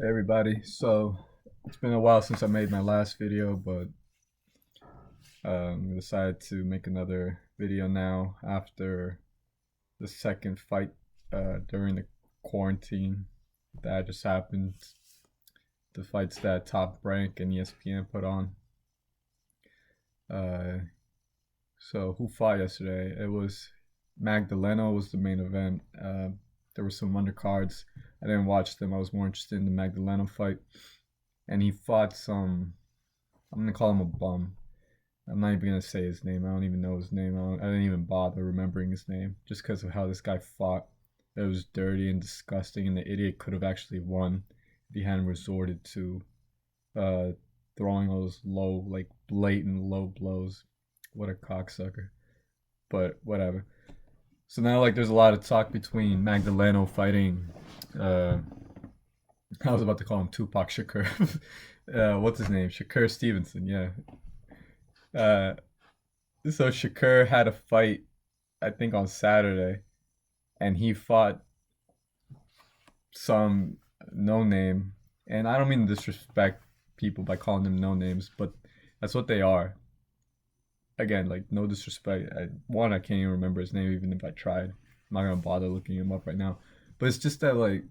Hey everybody, so it's been a while since I made my last video, but I decided to make another video now after the second fight during the quarantine that just happened. The fights that Top Rank and ESPN put on. Uh, so who fought yesterday? It was Magdaleno was the main event. There were some undercards. I didn't watch them. I was more interested in the Magdaleno fight, and he fought some. I'm gonna call him a bum. I'm not even gonna say his name. I don't even know his name. I didn't even bother remembering his name just because of how this guy fought. It was dirty and disgusting, and the idiot could have actually won if he hadn't resorted to uh, throwing those low, like blatant low blows. What a cocksucker! But whatever. So now, like, there's a lot of talk between Magdaleno fighting. Uh, I was about to call him Tupac Shakur. What's his name? Shakur Stevenson. Yeah. Uh, So Shakur had a fight, I think on Saturday, and he fought some no name. And I don't mean to disrespect people by calling them no names, but that's what they are. Again, like no disrespect. I can't even remember his name, even if I tried. I'm not gonna bother looking him up right now. But it's just that like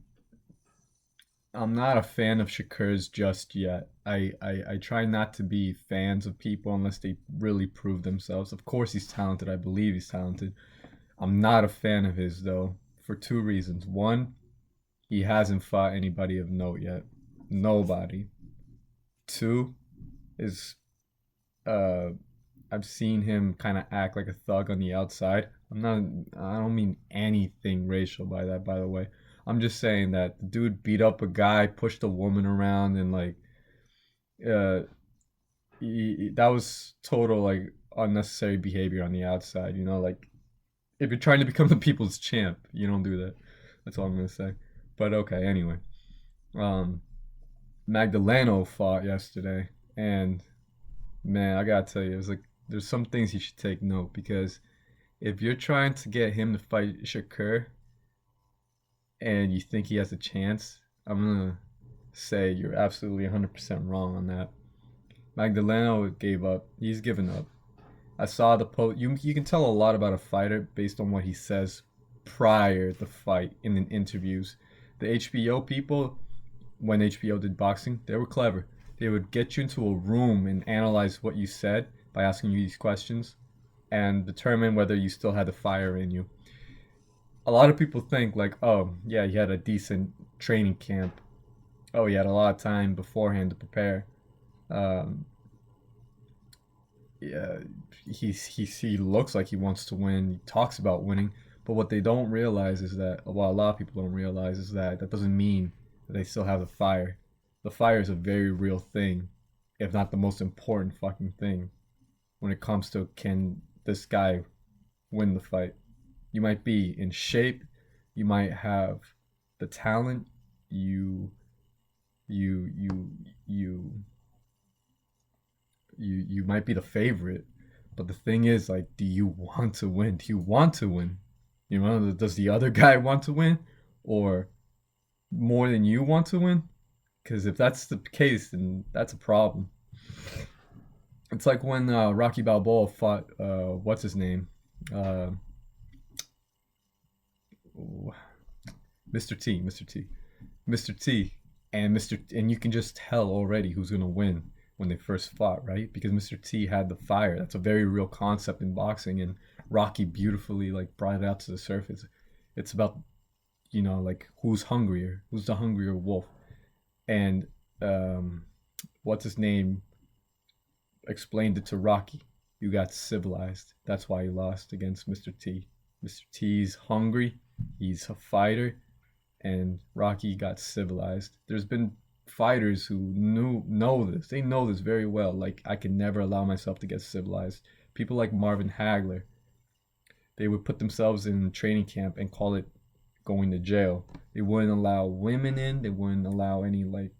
I'm not a fan of Shakur's just yet. I try not to be fans of people unless they really prove themselves. Of course he's talented. I believe he's talented. I'm not a fan of his though for two reasons. One, he hasn't fought anybody of note yet. Nobody. Two is uh I've seen him kind of act like a thug on the outside. I don't mean anything racial by that, by the way. I'm just saying that the dude beat up a guy, pushed a woman around, and like uh that was total like unnecessary behavior on the outside, like if you're trying to become the people's champ, you don't do that. That's all I'm gonna say. But okay, anyway. Um, Magdaleno fought yesterday, and man, I gotta tell you, it was like there's some things you should take note because if you're trying to get him to fight Shakur and you think he has a chance, I'm gonna say you're absolutely 100% wrong on that. Magdaleno gave up. He's given up. I saw the post. You can tell a lot about a fighter based on what he says prior to the fight in the interviews. The HBO people, when HBO did boxing, they were clever. They would get you into a room and analyze what you said by asking you these questions and determine whether you still had the fire in you. A lot of people think like, oh yeah, he had a decent training camp. Oh, he had a lot of time beforehand to prepare. Um, yeah, he looks like he wants to win. He talks about winning, but what they don't realize is that, well, a lot of people don't realize is that that doesn't mean that they still have the fire. The fire is a very real thing, if not the most important fucking thing when it comes to can this guy win the fight. You might be in shape, you might have the talent, you you you you you might be the favorite, but the thing is, like, do you want to win? Do you want to win? Does the other guy want to win, or more than you want to win? Because if that's the case, then that's a problem. It's like when Rocky Balboa fought what's his name, uh, Mr. T, Mr. T, Mr. T, and and you can just tell already who's gonna win when they first fought, right? Because Mr. T had the fire. That's a very real concept in boxing, and Rocky beautifully like brought it out to the surface. It's about like who's hungrier, who's the hungrier wolf, and um, what's his name explained it to Rocky. You got civilized. That's why he lost against Mr. T. Mr. T's hungry. He's a fighter, and Rocky got civilized. There's been fighters who know this. They know this very well. Like I can never allow myself to get civilized. People like Marvin Hagler, they would put themselves in training camp and call it going to jail. They wouldn't allow women in. They wouldn't allow any like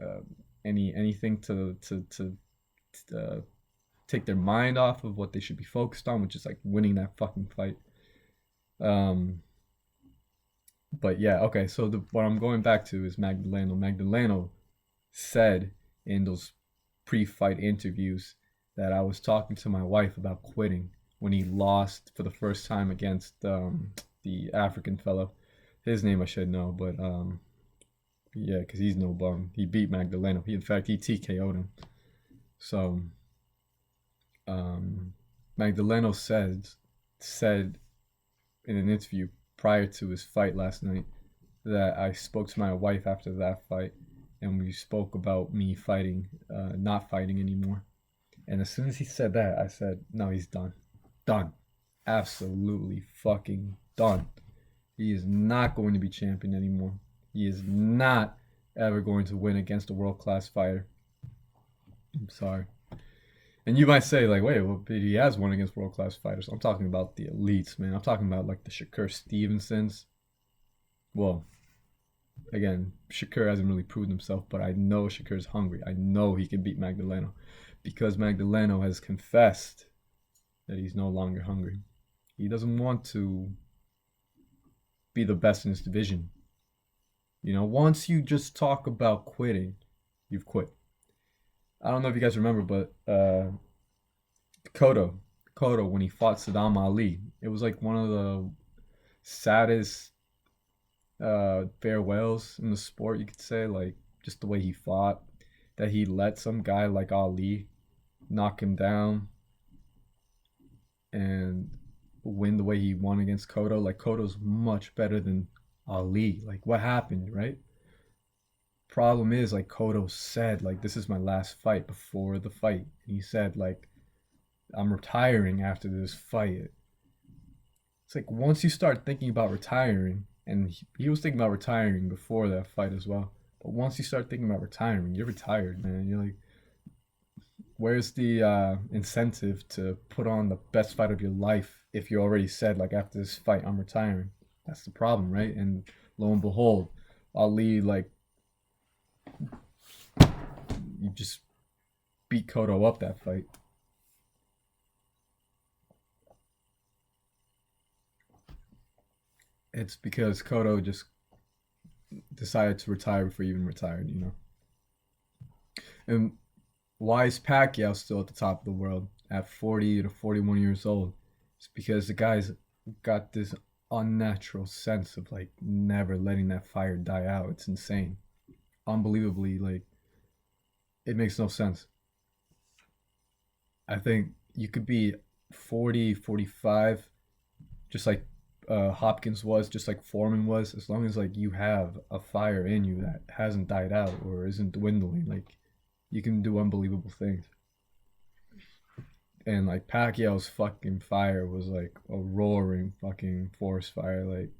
uh, anything to take their mind off of what they should be focused on, which is like winning that fucking fight. Um, But yeah, okay. So what I'm going back to is Magdaleno. Magdaleno said in those pre-fight interviews that I was talking to my wife about quitting when he lost for the first time against the African fellow. His name I should know, but yeah, because he's no bum. He beat Magdaleno. In fact, he TKO'd him. So um, Magdaleno said in an interview prior to his fight last night that I spoke to my wife after that fight, and we spoke about me fighting, not fighting anymore. And as soon as he said that, I said, no, he's done. Done. Absolutely fucking done. He is not going to be champion anymore. He is not ever going to win against a world class fighter. I'm sorry. And you might say, like, wait, well, he has won against world class fighters. I'm talking about the elites, man. I'm talking about like the Shakur Stevensons. Well, again, Shakur hasn't really proven himself, but I know Shakur's hungry. I know he can beat Magdaleno because Magdaleno has confessed that he's no longer hungry. He doesn't want to be the best in his division. You know, once you just talk about quitting, you've quit. I don't know if you guys remember, but Cotto, Cotto, when he fought Saddam Ali, it was like one of the saddest farewells in the sport, you could say. Like, just the way he fought, that he let some guy like Ali knock him down and win the way he won against Cotto. Like, Cotto's much better than Ali. Like, what happened, right? Problem is, like, Cotto said, like, this is my last fight before the fight. He said, like, I'm retiring after this fight. It's like once you start thinking about retiring, and he was thinking about retiring before that fight as well. But once you start thinking about retiring, you're retired, man. You're like, where's the incentive to put on the best fight of your life if you already said, like, after this fight, I'm retiring? That's the problem, right? And lo and behold, Ali, like, you just beat Cotto up that fight. It's because Cotto just decided to retire before he even retired, you know? And why is Pacquiao still at the top of the world at 40 to 41 years old? It's because the guy's got this unnatural sense of like never letting that fire die out. It's insane. Unbelievably, like, it makes no sense. I think you could be 40, 45, just like Hopkins was, just like Foreman was, as long as like you have a fire in you that hasn't died out or isn't dwindling, like you can do unbelievable things. And like Pacquiao's fucking fire was like a roaring fucking forest fire, like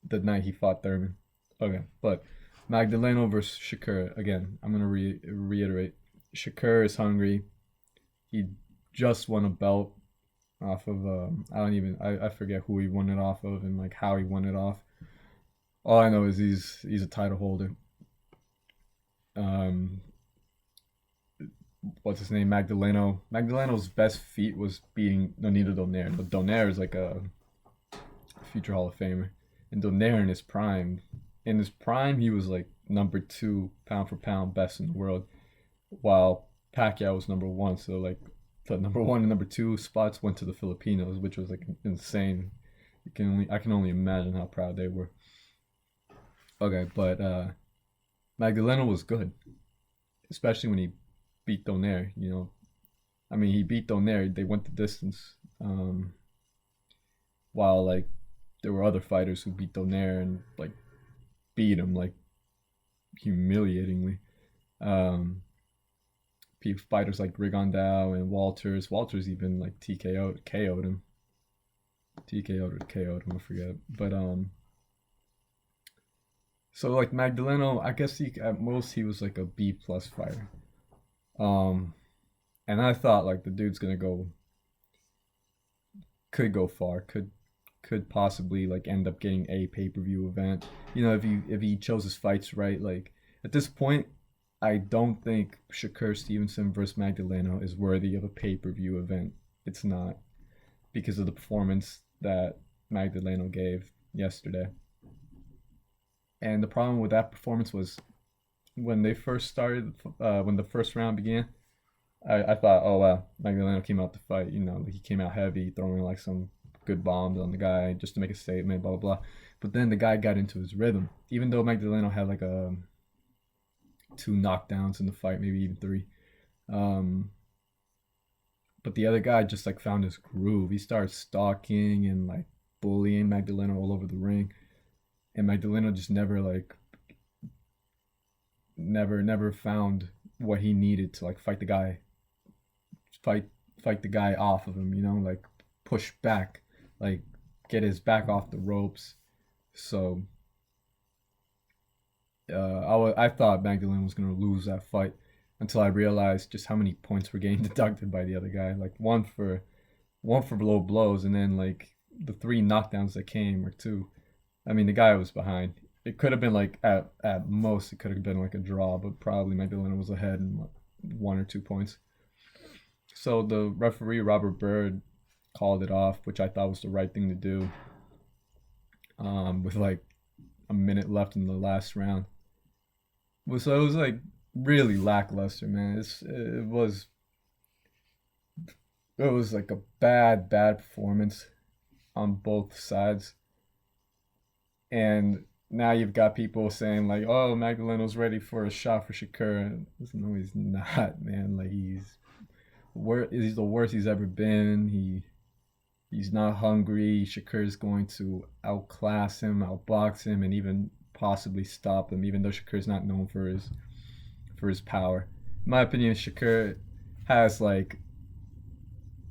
the night he fought Thurman. Okay, but Magdaleno versus Shakur again. I'm gonna reiterate. Shakur is hungry. He just won a belt off of I forget who he won it off of and like how he won it off. All I know is he's a title holder. Um, what's his name? Magdaleno. Magdaleno's best feat was beating Nonito Donaire. But Donaire is like a future Hall of Famer, and Donaire in his prime, he was like number two pound for pound best in the world, while Pacquiao was number one. So like the number one and number two spots went to the Filipinos, which was like insane. I can only imagine how proud they were. Okay, but Magdaleno was good, especially when he beat Donaire. You know, I mean, he beat Donaire. They went the distance. While like there were other fighters who beat Donaire and like beat him like humiliatingly. Um, Fighters like Rigondeaux and Walters. Walters even like KO'd him. TKO'd or KO'd him, I forget. But so like Magdaleno, I guess he at most he was like a B plus fighter. Um, and I thought like the dude's gonna could go far, could possibly like end up getting a pay per view event. You know, if he chose his fights right. Like at this point, I don't think Shakur Stevenson versus Magdaleno is worthy of a pay per view event. It's not because of the performance that Magdaleno gave yesterday. And the problem with that performance was when they first started, when the first round began, I thought, oh wow, Magdaleno came out to fight. Like he came out heavy, throwing like some good bombs on the guy just to make a statement, blah blah blah. But then the guy got into his rhythm. Even though Magdaleno had like two knockdowns in the fight, maybe even three. Um, but the other guy just like found his groove. He started stalking and like bullying Magdaleno all over the ring, and Magdaleno just never found what he needed to like fight fight the guy off of him. Like push back, like get his back off the ropes. So I thought Magdalene was gonna lose that fight until I realized just how many points were getting deducted by the other guy. Like one for low blows, and then like the three knockdowns that came or two. I mean, the guy was behind. It could have been like at most it could have been like a draw, but probably Magdalena was ahead in what, 1 or 2 points. So the referee Robert Bird called it off, which I thought was the right thing to do. With like a minute left in the last round. So it was like really lackluster, man. It was like a bad performance on both sides, and now you've got people saying like, "Oh, Magdaleno's ready for a shot for Shakur." No, he's not, man. Like he's the worst he's ever been. He's not hungry. Shakur's going to outclass him, outbox him, and even possibly stop him. Even though Shakur's not known for his power. In my opinion, Shakur has like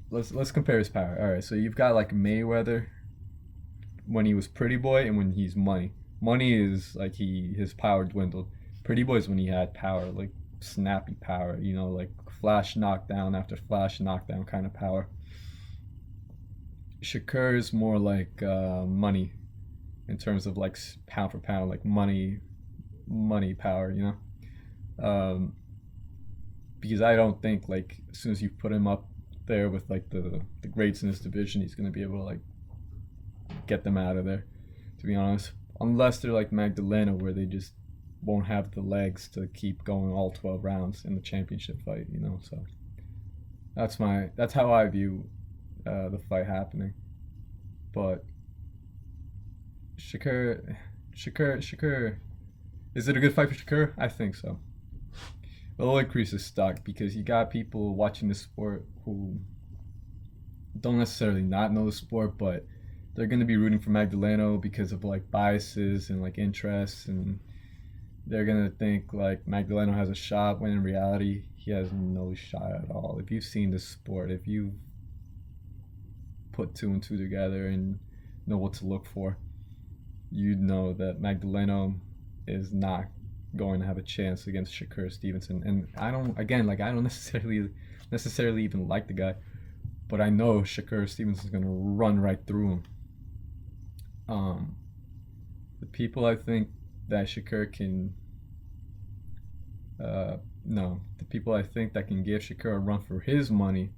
let's compare his power. All right, so you've got like Mayweather when he was Pretty Boy and when he's Money. Money is like his power dwindled. Pretty Boy is when he had power, like snappy power. Like flash knockdown after flash knockdown kind of power. Shakur is more like Money in terms of like pound for pound, like money power. Um, because I don't think like as soon as you put him up there with like the greats in this division, he's gonna be able to like get them out of there. To be honest, unless they're like Magdaleno, where they just won't have the legs to keep going all 12 rounds in the championship fight. So that's how I view the fight happening. But Shakur, is it a good fight for Shakur? I think so. It'll increase his stock because you got people watching the sport who don't necessarily not know the sport, but they're going to be rooting for Magdaleno because of like biases and like interests, and they're going to think like Magdaleno has a shot when in reality he has no shot at all. If you've seen this sport, if you put two and two together and know what to look for, you'd know that Magdaleno is not going to have a chance against Shakur Stevenson. And I don't necessarily even like the guy, but I know Shakur Stevenson's gonna run right through him. The people I think that Shakur can no, the people I think that can give Shakur a run for his money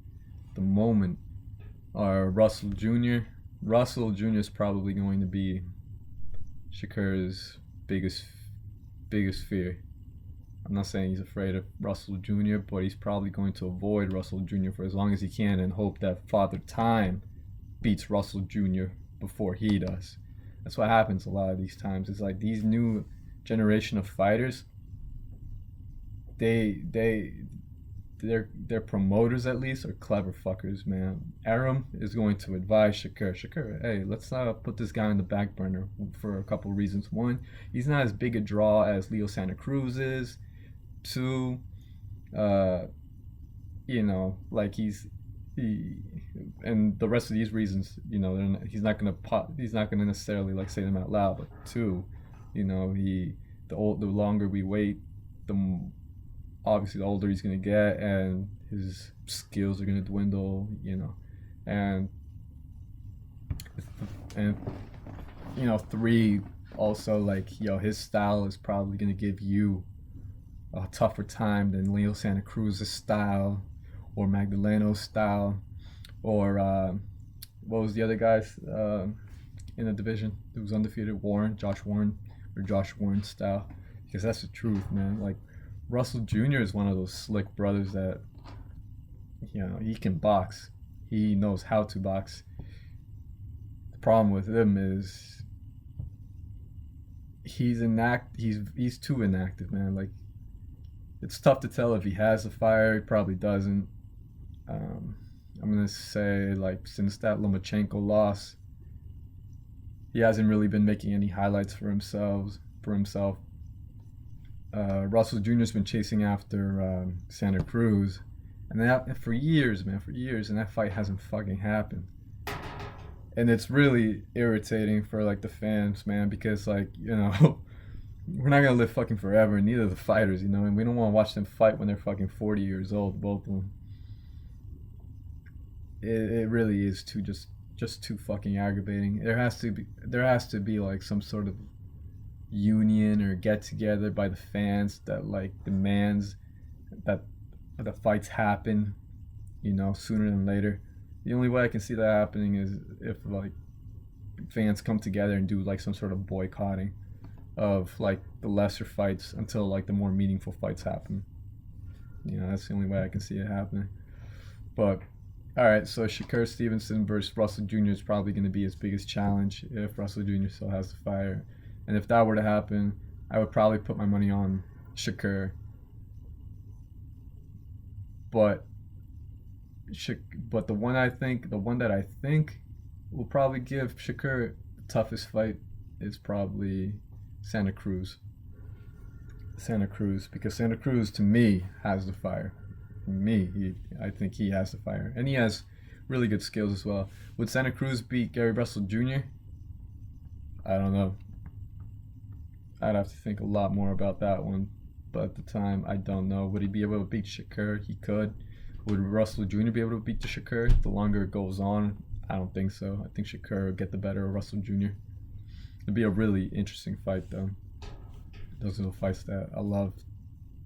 at the moment are Russell Jr. Russell Jr. is probably going to be Shakur's biggest fear. I'm not saying he's afraid of Russell Jr., but he's probably going to avoid Russell Jr. for as long as he can and hope that Father Time beats Russell Jr. before he does. That's what happens a lot of these times. It's like these new generation of fighters, their promoters at least are clever fuckers, man. Arum is going to advise Shakur, hey, let's put this guy on the back burner for a couple of reasons. One, he's not as big a draw as Leo Santa Cruz is. Two, like and the rest of these reasons, he's not gonna necessarily like say them out loud. But two, the longer we wait, obviously the older he's gonna get, and his skills are gonna dwindle, and three, also like his style is probably gonna give you a tougher time than Leo Santa Cruz's style or Magdaleno's style, or what was the other guys in the division who was undefeated? Josh Warren. or Josh Warren style, because that's the truth, man. Like Russell Jr. is one of those slick brothers that, you know, he can box. He knows how to box. The problem with him is he's too inactive, man. Like it's tough to tell if he has the fire. He probably doesn't. Um, I'm gonna say like since that Lomachenko loss, he hasn't really been making any highlights for himself. Russell Jr.'s been chasing after Santa Cruz, and that for years, man, for years, and that fight hasn't fucking happened. And it's really irritating for like the fans, man, because like you know we're not gonna live fucking forever, and neither the fighters, you know, and we don't want to watch them fight when they're fucking 40 years old, both of them. It really is just too fucking aggravating. There has to be like some sort of union or get together by the fans that like demands that the fights happen, you know, sooner than later. The only way I can see that happening is if like fans come together and do like some sort of boycotting of like the lesser fights until like the more meaningful fights happen. You know, that's the only way I can see it happening. But all right, so Shakur Stevenson versus Russell Jr. is probably going to be his biggest challenge if Russell Jr. still has the fire. And if that were to happen, I would probably put my money on Shakur. But the one that I think will probably give Shakur the toughest fight is probably Santa Cruz. Because Santa Cruz to me has the fire. For me, I think he has the fire, and he has really good skills as well. Would Santa Cruz beat Gary Russell Jr.? I don't know. I'd have to think a lot more about that one. But at the time, I don't know. Would he be able to beat Shakur? He could. Would Russell Jr. be able to beat the Shakur? The longer it goes on, I don't think so. I think Shakur would get the better of Russell Jr. It'd be a really interesting fight, though. Those are the fights that I love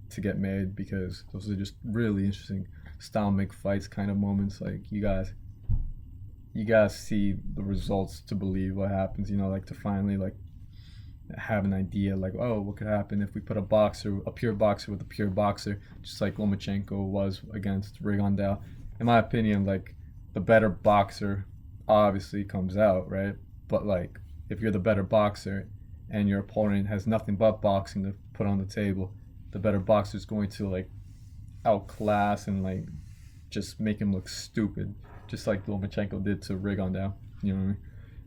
to get made because those are just really interesting style make fights kind of moments. Like you guys see the results to believe what happens, you know, like to finally like have an idea like, oh, what could happen if we put a pure boxer with a pure boxer, just like Lomachenko was against Rigondeaux. In my opinion, like the better boxer obviously comes out, right? But like if you're the better boxer and your opponent has nothing but boxing to put on the table, the better boxer is going to like outclass and like just make him look stupid, just like Lomachenko did to Rigondeaux. You know what I mean?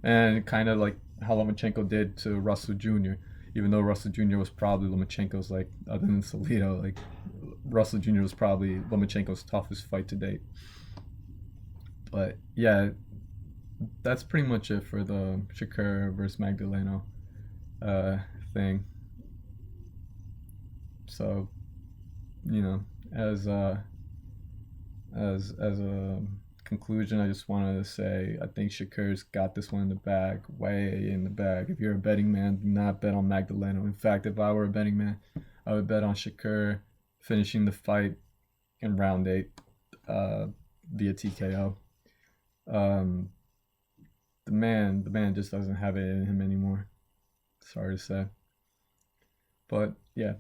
And kind of like how Lomachenko did to Russell Jr. Even though Russell Jr. was probably Lomachenko's like, other than Salido, like Russell Jr. was probably Lomachenko's toughest fight to date. But yeah, that's pretty much it for the Shakur versus Magdaleno thing. So, you know, as a conclusion, I just wanted to say I think Shakur's got this one in the bag, way in the bag. If you're a betting man, do not bet on Magdaleno. In fact, if I were a betting man, I would bet on Shakur finishing the fight in round 8 via TKO. The man just doesn't have it in him anymore. Sorry to say, but yeah,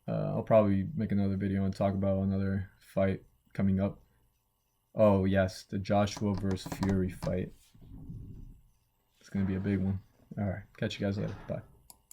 I'll probably make another video and talk about another fight coming up. Oh yes, the Joshua versus Fury fight. It's gonna be a big one. All right, catch you guys later. Bye.